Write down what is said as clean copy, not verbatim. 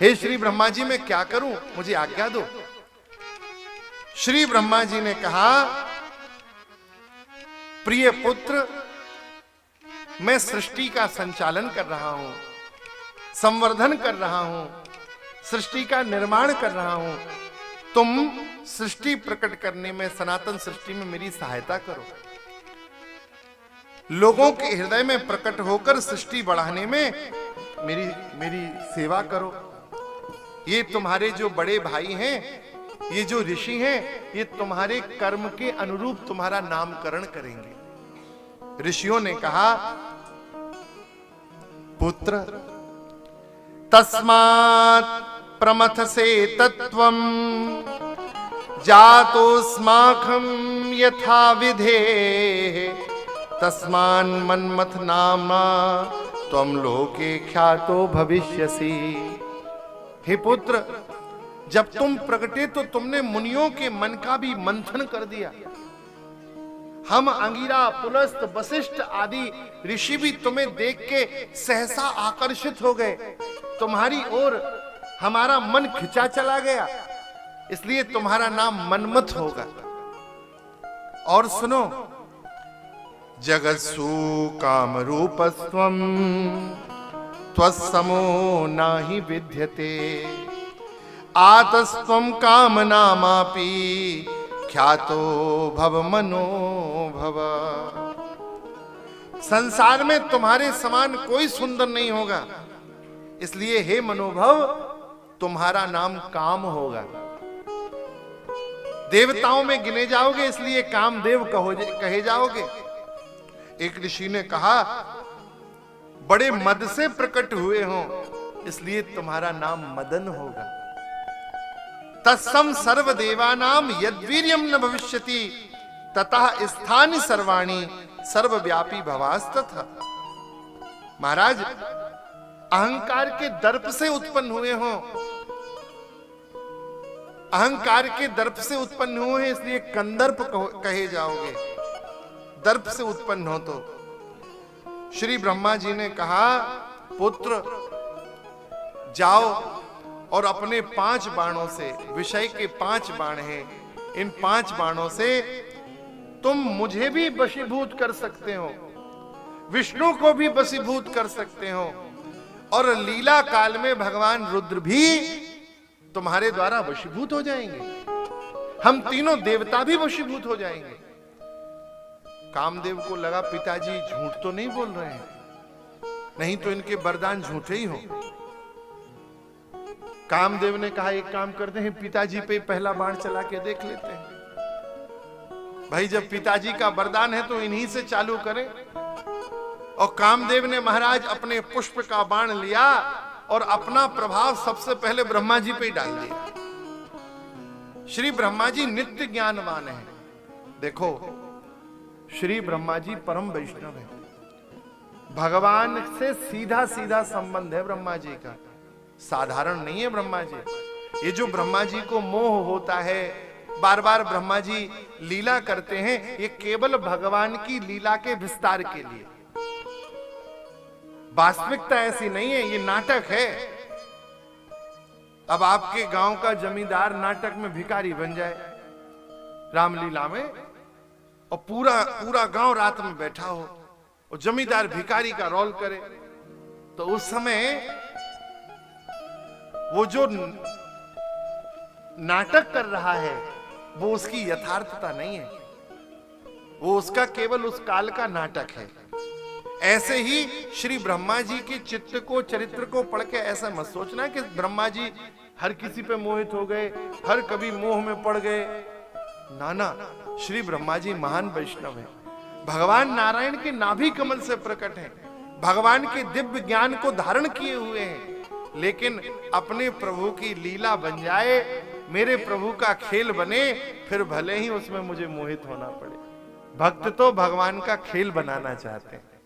हे श्री ब्रह्मा जी मैं क्या करूं, मुझे आज्ञा दो। श्री ब्रह्मा जी ने कहा, प्रिय पुत्र, मैं सृष्टि का संचालन कर रहा हूं, संवर्धन कर रहा हूं, सृष्टि का निर्माण कर रहा हूं। तुम सृष्टि प्रकट करने में, सनातन सृष्टि में मेरी सहायता करो। लोगों के हृदय में प्रकट होकर सृष्टि बढ़ाने में मेरी सेवा करो। ये तुम्हारे जो बड़े भाई हैं, ये जो ऋषि हैं, ये तुम्हारे कर्म के अनुरूप तुम्हारा नामकरण करेंगे। ऋषियों ने कहा, पुत्र, तस्मात् प्रमथ से तत्वम जातोस्माकं यथा विधे तस्मान मन्मथ नामा त्वं लोके ख्यातो भविष्यसि। हे पुत्र, जब तुम प्रकटे तो तुमने मुनियों के मन का भी मंथन कर दिया। हम अंगिरा, पुलस्त, वशिष्ठ आदि ऋषि भी तुम्हें देख के सहसा आकर्षित हो गए। तुम्हारी ओर हमारा मन खिंचा चला गया, इसलिए तुम्हारा नाम मनमथ होगा। और सुनो, जगत्सु काम रूपस्त्वं त्वस्समो नाहि विद्यते आतस्त्वं काम नामापि ख्यातो भव मनो भव। संसार में तुम्हारे समान कोई सुंदर नहीं होगा, इसलिए हे मनोभव तुम्हारा नाम काम होगा। देवताओं में गिने जाओगे, इसलिए कामदेव कहे जाओगे। एक ऋषि ने कहा, बड़े मद से प्रकट हुए हो, इसलिए तुम्हारा नाम मदन होगा। तत्सम सर्वदेवानाम यद्वीर्यम न भविष्यति ततः स्थानि सर्वाणि सर्वव्यापी भवास्तथा। महाराज, अहंकार के दर्प से उत्पन्न हुए हो, अहंकार के दर्प से उत्पन्न हुए हैं, इसलिए कंदर्प कहे जाओगे। दर्प से उत्पन्न हो तो श्री ब्रह्मा जी ने कहा, पुत्र जाओ और अपने 5 बाणों से, विषय के 5 बाण हैं, इन 5 बाणों से तुम मुझे भी वशीभूत कर सकते हो, विष्णु को भी वशीभूत कर सकते हो, और लीला काल में भगवान रुद्र भी तुम्हारे द्वारा वशीभूत हो जाएंगे। हम तीनों देवता भी वशीभूत हो जाएंगे। कामदेव को लगा, पिताजी झूठ तो नहीं बोल रहे हैं, नहीं तो इनके वरदान झूठे ही हो। कामदेव ने कहा, एक काम करते हैं, पिताजी पे पहला बाण चला के देख लेते हैं। भाई, जब पिताजी का वरदान है तो इन्हीं से चालू करें। और कामदेव ने महाराज अपने पुष्प का बाण लिया और अपना प्रभाव सबसे पहले ब्रह्मा जी पे डाल दिया। श्री ब्रह्मा जी नित्य ज्ञानवान है। देखो, श्री ब्रह्मा जी परम वैष्णव है, भगवान से सीधा सीधा संबंध है ब्रह्मा जी का, साधारण नहीं है ब्रह्मा जी। ये जो ब्रह्मा जी को मोह होता है, बार बार ब्रह्मा जी लीला करते हैं, ये केवल भगवान की लीला के विस्तार के लिए। वास्तविकता ऐसी नहीं है, ये नाटक है। अब आपके गांव का जमींदार नाटक में भिखारी बन जाए रामलीला में, और पूरा गांव रात में बैठा हो और जमींदार भिखारी का रोल करे, तो उस समय वो जो नाटक कर रहा है वो उसकी यथार्थता नहीं है, वो उसका केवल उस काल का नाटक है। ऐसे ही श्री ब्रह्मा जी के चित्त को, चरित्र को पढ़ के ऐसा मत सोचना कि ब्रह्मा जी हर किसी पे मोहित हो गए, हर कभी मोह में पड़ गए। ना, श्री ब्रह्मा जी महान वैष्णव है, भगवान नारायण के नाभि कमल से प्रकट हैं, भगवान के दिव्य ज्ञान को धारण किए हुए हैं। लेकिन अपने प्रभु की लीला बन जाए, मेरे प्रभु का खेल बने, फिर भले ही उसमें मुझे मोहित होना पड़े। भक्त तो भगवान का खेल बनाना चाहते हैं।